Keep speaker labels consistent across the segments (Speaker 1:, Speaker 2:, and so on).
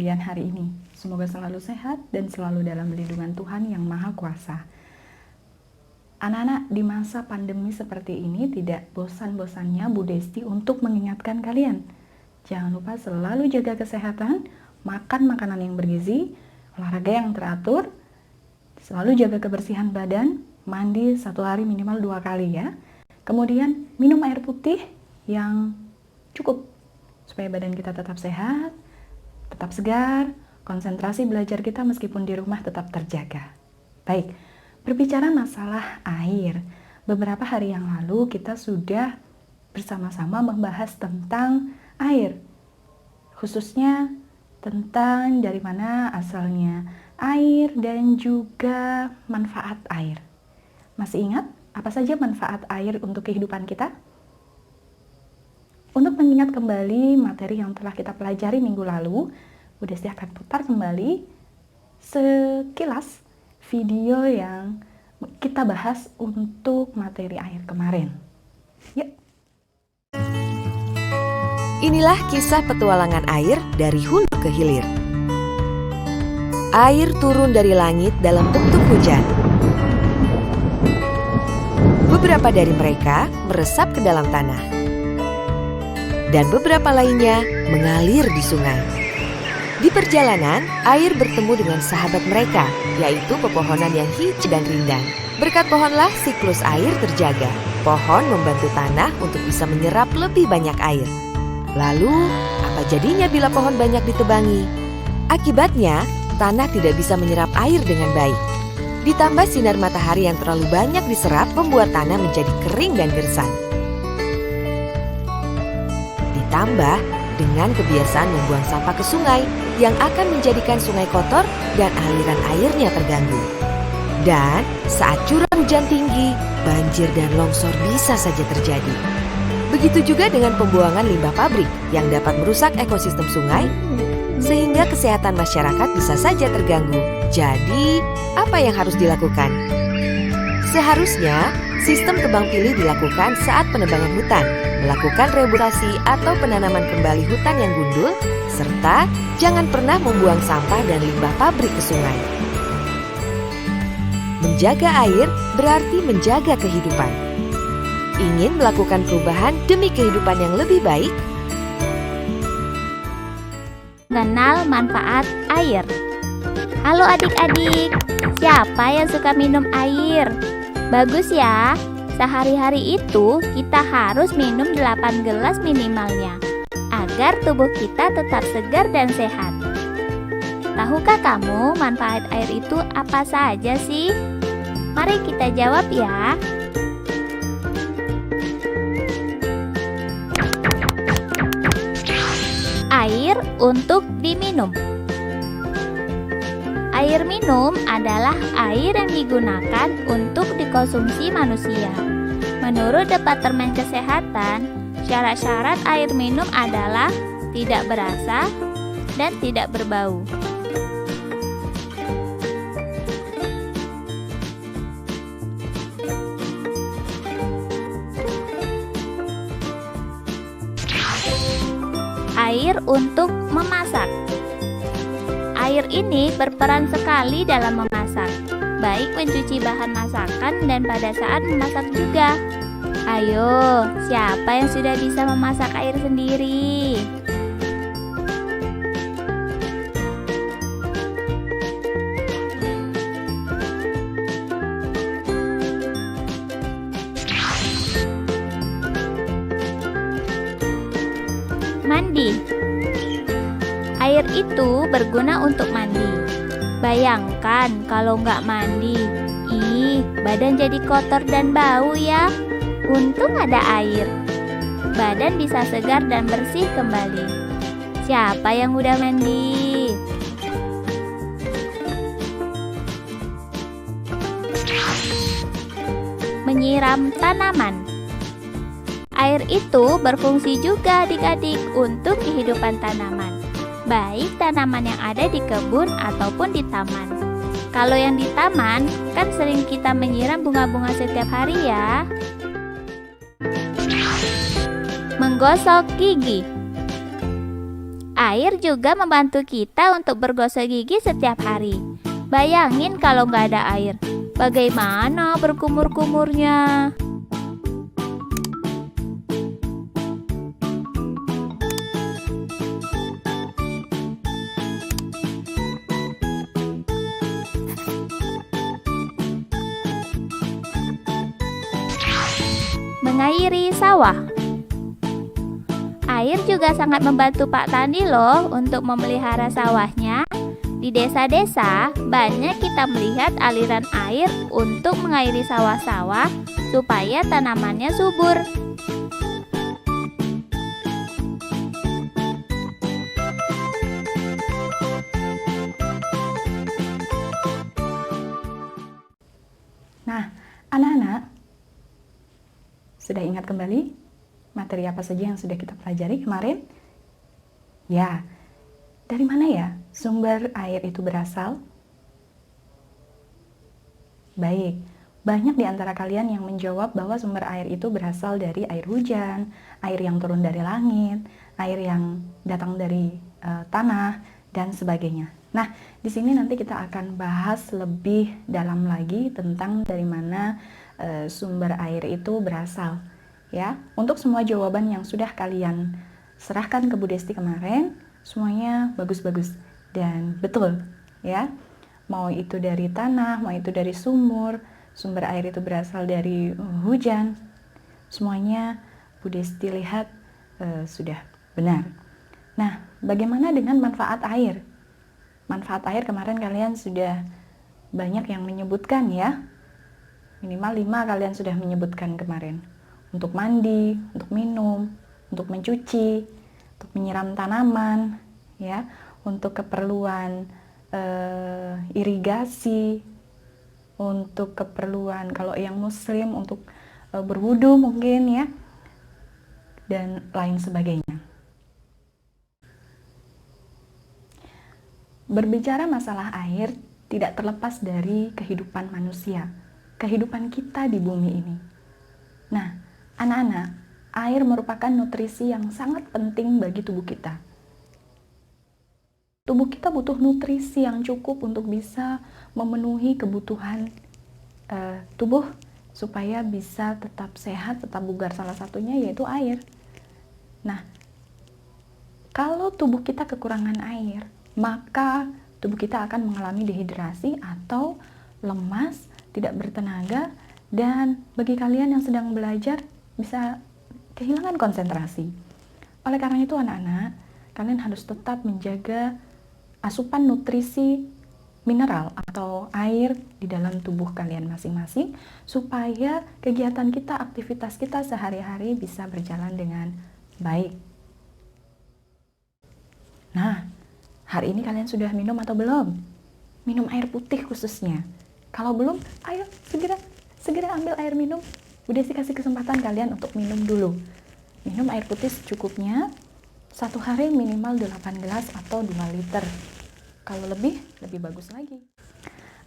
Speaker 1: kalian hari ini. Semoga selalu sehat dan selalu dalam lindungan Tuhan yang Maha Kuasa. Anak-anak, di masa pandemi seperti ini tidak bosan-bosannya Bu Desti untuk mengingatkan kalian. Jangan lupa selalu jaga kesehatan, makan makanan yang bergizi, olahraga yang teratur, selalu jaga kebersihan badan, mandi 1 hari minimal 2 kali ya. Kemudian minum air putih yang cukup supaya badan kita tetap sehat, tetap segar, konsentrasi belajar kita meskipun di rumah tetap terjaga. Baik, berbicara masalah air, beberapa hari yang lalu kita sudah bersama-sama membahas tentang air, khususnya tentang dari mana asalnya air dan juga manfaat air. Masih ingat apa saja manfaat air untuk kehidupan kita? Untuk mengingat kembali materi yang telah kita pelajari minggu lalu, Bu Desti akan putar kembali sekilas video yang kita bahas untuk materi air kemarin. Yuk.
Speaker 2: Inilah kisah petualangan air dari hulu ke hilir. Air turun dari langit dalam bentuk hujan. Beberapa dari mereka meresap ke dalam tanah. Dan beberapa lainnya mengalir di sungai. Di perjalanan, air bertemu dengan sahabat mereka, yaitu pepohonan yang hijau dan rindang. Berkat pohonlah siklus air terjaga. Pohon membantu tanah untuk bisa menyerap lebih banyak air. Lalu, apa jadinya bila pohon banyak ditebangi? Akibatnya, tanah tidak bisa menyerap air dengan baik. Ditambah sinar matahari yang terlalu banyak diserap membuat tanah menjadi kering dan gersang. Ditambah dengan kebiasaan membuang sampah ke sungai yang akan menjadikan sungai kotor dan aliran airnya terganggu. Dan saat curah hujan tinggi, banjir dan longsor bisa saja terjadi. Begitu juga dengan pembuangan limbah pabrik yang dapat merusak ekosistem sungai, sehingga kesehatan masyarakat bisa saja terganggu. Jadi, apa yang harus dilakukan? Seharusnya, sistem tebang pilih dilakukan saat penebangan hutan, melakukan rehabilitasi atau penanaman kembali hutan yang gundul, serta jangan pernah membuang sampah dan limbah pabrik ke sungai. Menjaga air berarti menjaga kehidupan. Ingin melakukan perubahan demi kehidupan yang lebih baik?
Speaker 3: Mengenal manfaat air. Halo adik-adik, siapa yang suka minum air? Bagus ya, sehari-hari itu kita harus minum 8 gelas minimalnya agar tubuh kita tetap segar dan sehat. Tahukah kamu manfaat air itu apa saja sih? Mari kita jawab ya. Air untuk diminum. Air minum adalah air yang digunakan untuk dikonsumsi manusia. Menurut Departemen Kesehatan, syarat-syarat air minum adalah tidak berasa dan tidak berbau. Air untuk memasak. Air ini berperan sekali dalam memasak, baik mencuci bahan masakan dan pada saat memasak juga. Ayo, siapa yang sudah bisa memasak air sendiri? Mandi. Air itu berguna untuk mandi. Bayangkan kalau nggak mandi, badan jadi kotor dan bau ya. Untung ada air. Badan bisa segar dan bersih kembali. Siapa yang udah mandi? Menyiram tanaman. Air itu berfungsi juga adik-adik untuk kehidupan tanaman, baik tanaman yang ada di kebun ataupun di taman. Kalau yang di taman, kan sering kita menyiram bunga-bunga setiap hari ya. Menggosok gigi. Air juga membantu kita untuk bergosok gigi setiap hari. Bayangin kalau nggak ada air, bagaimana berkumur-kumurnya? Mengairi sawah. Air juga sangat membantu Pak Tani loh untuk memelihara sawahnya. Di desa-desa, banyak kita melihat aliran air untuk mengairi sawah-sawah supaya tanamannya subur.
Speaker 1: Nah, anak-anak, sudah ingat kembali materi apa saja yang sudah kita pelajari kemarin? Ya, dari mana ya sumber air itu berasal? Baik, banyak di antara kalian yang menjawab bahwa sumber air itu berasal dari air hujan, air yang turun dari langit, air yang datang dari tanah, dan sebagainya. Nah, di sini nanti kita akan bahas lebih dalam lagi tentang dari mana sumber air itu berasal. Ya, untuk semua jawaban yang sudah kalian serahkan ke Bu Desti kemarin, semuanya bagus-bagus dan betul, ya. Mau itu dari tanah, mau itu dari sumber air itu berasal dari hujan, semuanya Bu Desti lihat sudah benar. Nah, bagaimana dengan manfaat air? Manfaat air kemarin kalian sudah banyak yang menyebutkan ya. Minimal 5 kalian sudah menyebutkan kemarin. Untuk mandi, untuk minum, untuk mencuci, untuk menyiram tanaman, ya, untuk keperluan irigasi, untuk keperluan kalau yang muslim untuk berwudu mungkin ya, dan lain sebagainya. Berbicara masalah air tidak terlepas dari kehidupan manusia, kehidupan kita di bumi ini. Nah, anak-anak, air merupakan nutrisi yang sangat penting bagi tubuh kita. Tubuh kita butuh nutrisi yang cukup untuk bisa memenuhi kebutuhan tubuh supaya bisa tetap sehat, tetap bugar. Salah satunya yaitu air. Nah, kalau tubuh kita kekurangan air, maka tubuh kita akan mengalami dehidrasi atau lemas, tidak bertenaga, dan bagi kalian yang sedang belajar bisa kehilangan konsentrasi. Oleh karena itu anak-anak, kalian harus tetap menjaga asupan nutrisi mineral atau air di dalam tubuh kalian masing-masing supaya kegiatan kita, aktivitas kita sehari-hari bisa berjalan dengan baik. Nah, hari ini kalian sudah minum atau belum? Minum air putih khususnya. Kalau belum, ayo segera ambil air minum. Bu Desi kasih kesempatan kalian untuk minum dulu. Minum air putih secukupnya, satu hari minimal 8 gelas atau 2 liter. Kalau lebih bagus lagi.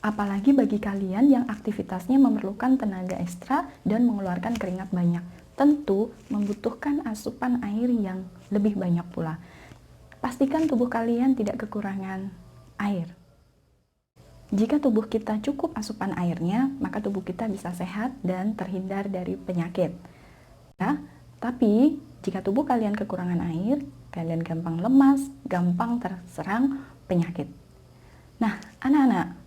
Speaker 1: Apalagi bagi kalian yang aktivitasnya memerlukan tenaga ekstra dan mengeluarkan keringat banyak. Tentu membutuhkan asupan air yang lebih banyak pula. Pastikan tubuh kalian tidak kekurangan air. Jika tubuh kita cukup asupan airnya, maka tubuh kita bisa sehat dan terhindar dari penyakit. Ya, tapi jika tubuh kalian kekurangan air, kalian gampang lemas, gampang terserang penyakit. Nah, anak-anak,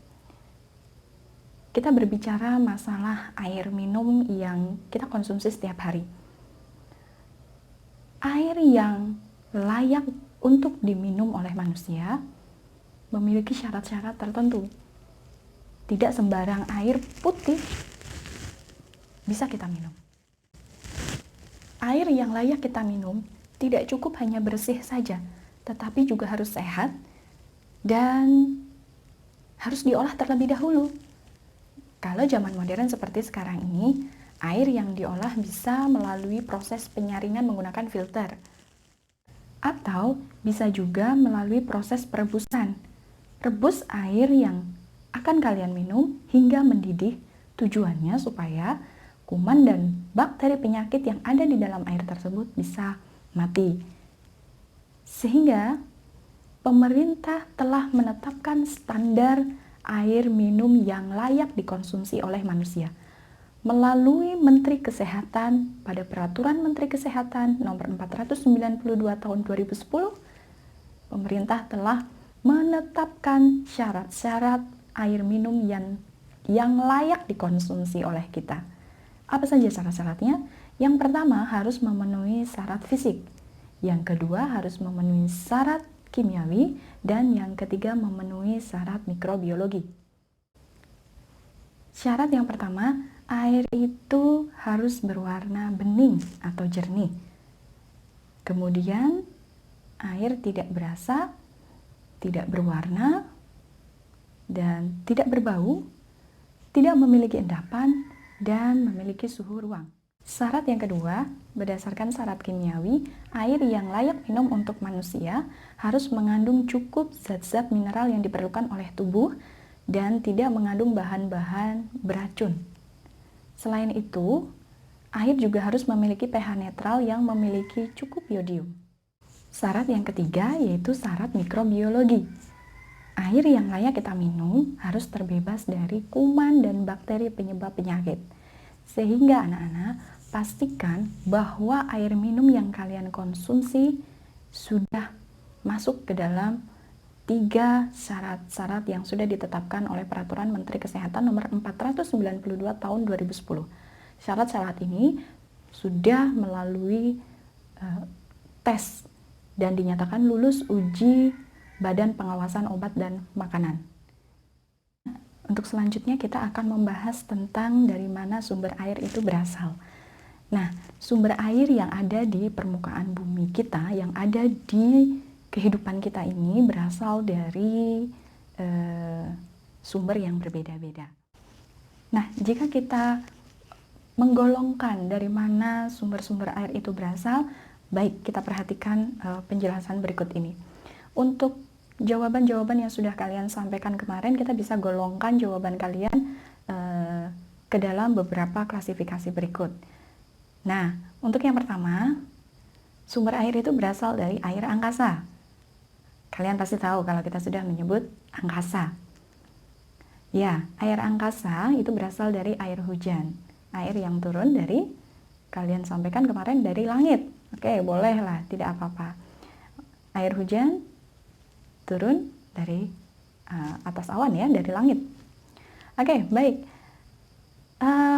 Speaker 1: kita berbicara masalah air minum yang kita konsumsi setiap hari. Air yang layak untuk diminum oleh manusia memiliki syarat-syarat tertentu. Tidak sembarang air putih bisa kita minum. Air yang layak kita minum tidak cukup hanya bersih saja, tetapi juga harus sehat dan harus diolah terlebih dahulu. Kalau zaman modern seperti sekarang ini, air yang diolah bisa melalui proses penyaringan menggunakan filter. Atau bisa juga melalui proses perebusan. Rebus air yang akan kalian minum hingga mendidih, tujuannya supaya kuman dan bakteri penyakit yang ada di dalam air tersebut bisa mati. Sehingga pemerintah telah menetapkan standar air minum yang layak dikonsumsi oleh manusia melalui Menteri Kesehatan pada Peraturan Menteri Kesehatan Nomor 492 Tahun 2010. Pemerintah telah menetapkan syarat-syarat air minum yang layak dikonsumsi oleh kita. Apa saja syarat-syaratnya? Yang pertama harus memenuhi syarat fisik. Yang kedua harus memenuhi syarat kimiawi, dan yang ketiga memenuhi syarat mikrobiologi. Syarat yang pertama, air itu harus berwarna bening atau jernih. Kemudian, air tidak berasa, tidak berwarna, dan tidak berbau, tidak memiliki endapan, dan memiliki suhu ruang. Syarat yang kedua, berdasarkan syarat kimiawi, air yang layak minum untuk manusia harus mengandung cukup zat-zat mineral yang diperlukan oleh tubuh dan tidak mengandung bahan-bahan beracun. Selain itu, air juga harus memiliki pH netral yang memiliki cukup yodium. Syarat yang ketiga yaitu syarat mikrobiologi. Air yang layak kita minum harus terbebas dari kuman dan bakteri penyebab penyakit. Sehingga anak-anak pastikan bahwa air minum yang kalian konsumsi sudah masuk ke dalam 3 syarat-syarat yang sudah ditetapkan oleh Peraturan Menteri Kesehatan Nomor 492 Tahun 2010. Syarat-syarat ini sudah melalui tes dan dinyatakan lulus uji Badan Pengawasan Obat dan Makanan. Untuk selanjutnya kita akan membahas tentang dari mana sumber air itu berasal. Nah, sumber air yang ada di permukaan bumi kita, yang ada di kehidupan kita ini berasal dari sumber yang berbeda-beda. Nah, jika kita menggolongkan dari mana sumber-sumber air itu berasal, baik kita perhatikan penjelasan berikut ini. Untuk jawaban-jawaban yang sudah kalian sampaikan kemarin, kita bisa golongkan jawaban kalian ke dalam beberapa klasifikasi berikut. Nah, untuk yang pertama, sumber air itu berasal dari air angkasa. Kalian pasti tahu kalau kita sudah menyebut angkasa. Ya, air angkasa itu berasal dari air hujan. Air yang turun dari, kalian sampaikan kemarin, dari langit. Oke, bolehlah, tidak apa-apa. Air hujan turun dari atas awan ya, dari langit. Oke, baik.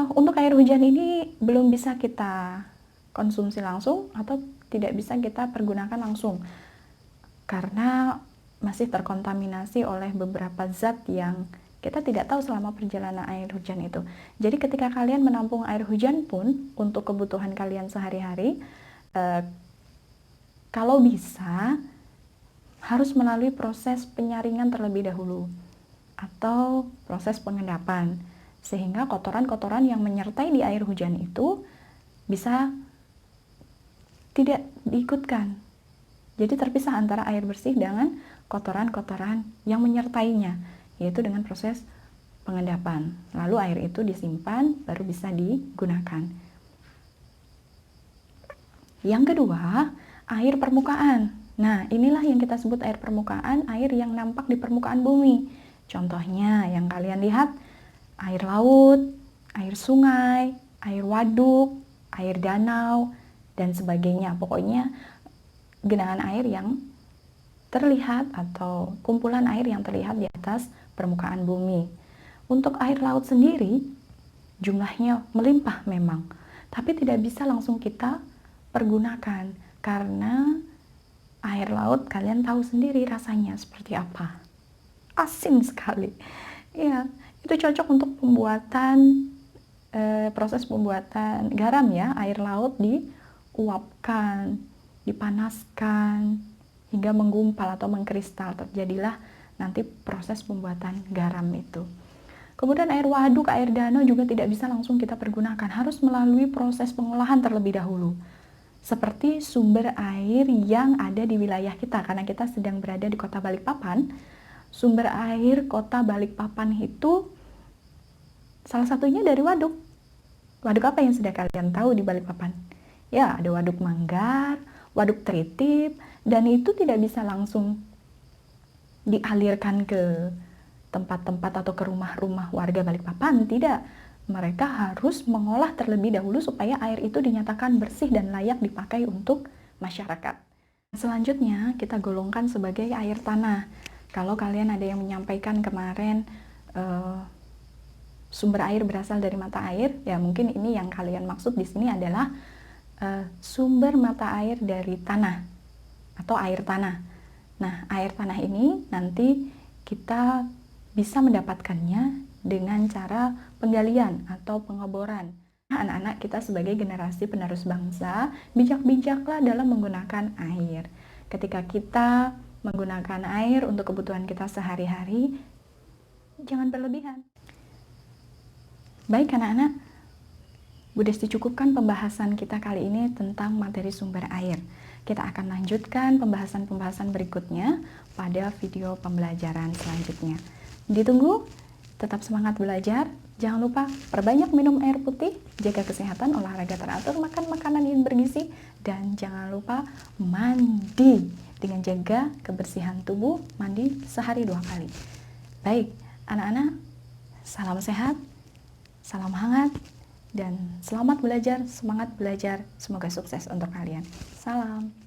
Speaker 1: Untuk air hujan ini belum bisa kita konsumsi langsung atau tidak bisa kita pergunakan langsung karena masih terkontaminasi oleh beberapa zat yang kita tidak tahu selama perjalanan air hujan itu. Jadi ketika kalian menampung air hujan pun untuk kebutuhan kalian sehari-hari, kalau bisa harus melalui proses penyaringan terlebih dahulu atau proses pengendapan, sehingga kotoran-kotoran yang menyertai di air hujan itu bisa tidak diikutkan. Jadi terpisah antara air bersih dengan kotoran-kotoran yang menyertainya, yaitu dengan proses pengendapan. Lalu air itu disimpan, baru bisa digunakan. Yang kedua, air permukaan. Nah, inilah yang kita sebut air permukaan, air yang nampak di permukaan bumi. Contohnya yang kalian lihat, air laut, air sungai, air waduk, air danau, dan sebagainya. Pokoknya genangan air yang terlihat atau kumpulan air yang terlihat di atas permukaan bumi. Untuk air laut sendiri, jumlahnya melimpah memang, tapi tidak bisa langsung kita pergunakan karena air laut kalian tahu sendiri rasanya seperti apa. Asin sekali. Ya, itu cocok untuk pembuatan proses pembuatan garam ya. Air laut diuapkan, dipanaskan hingga menggumpal atau mengkristal, terjadilah nanti proses pembuatan garam itu. Kemudian air waduk, air danau juga tidak bisa langsung kita pergunakan, harus melalui proses pengolahan terlebih dahulu. Seperti sumber air yang ada di wilayah kita, karena kita sedang berada di kota Balikpapan. Sumber air kota Balikpapan itu salah satunya dari waduk. Waduk apa yang sudah kalian tahu di Balikpapan? Ya, ada Waduk Manggar, Waduk Tritip, dan itu tidak bisa langsung dialirkan ke tempat-tempat atau ke rumah-rumah warga Balikpapan. Tidak, mereka harus mengolah terlebih dahulu supaya air itu dinyatakan bersih dan layak dipakai untuk masyarakat. Selanjutnya kita golongkan sebagai air tanah. Kalau kalian ada yang menyampaikan kemarin sumber air berasal dari mata air, ya mungkin ini yang kalian maksud di sini adalah sumber mata air dari tanah atau air tanah. Nah, air tanah ini nanti kita bisa mendapatkannya dengan cara penggalian atau pengeboran. Nah, anak-anak kita sebagai generasi penerus bangsa, bijak-bijaklah dalam menggunakan air. Ketika kita menggunakan air untuk kebutuhan kita sehari-hari, jangan berlebihan. Baik anak-anak, Bu Desti cukupkan pembahasan kita kali ini tentang materi sumber air. Kita akan lanjutkan pembahasan-pembahasan berikutnya pada video pembelajaran selanjutnya. Ditunggu, tetap semangat belajar. Jangan lupa perbanyak minum air putih, jaga kesehatan, olahraga teratur, makan makanan yang bergizi, dan jangan lupa mandi dengan jaga kebersihan tubuh, mandi sehari 2 kali. Baik, anak-anak, salam sehat, salam hangat, dan selamat belajar, semangat belajar, semoga sukses untuk kalian. Salam.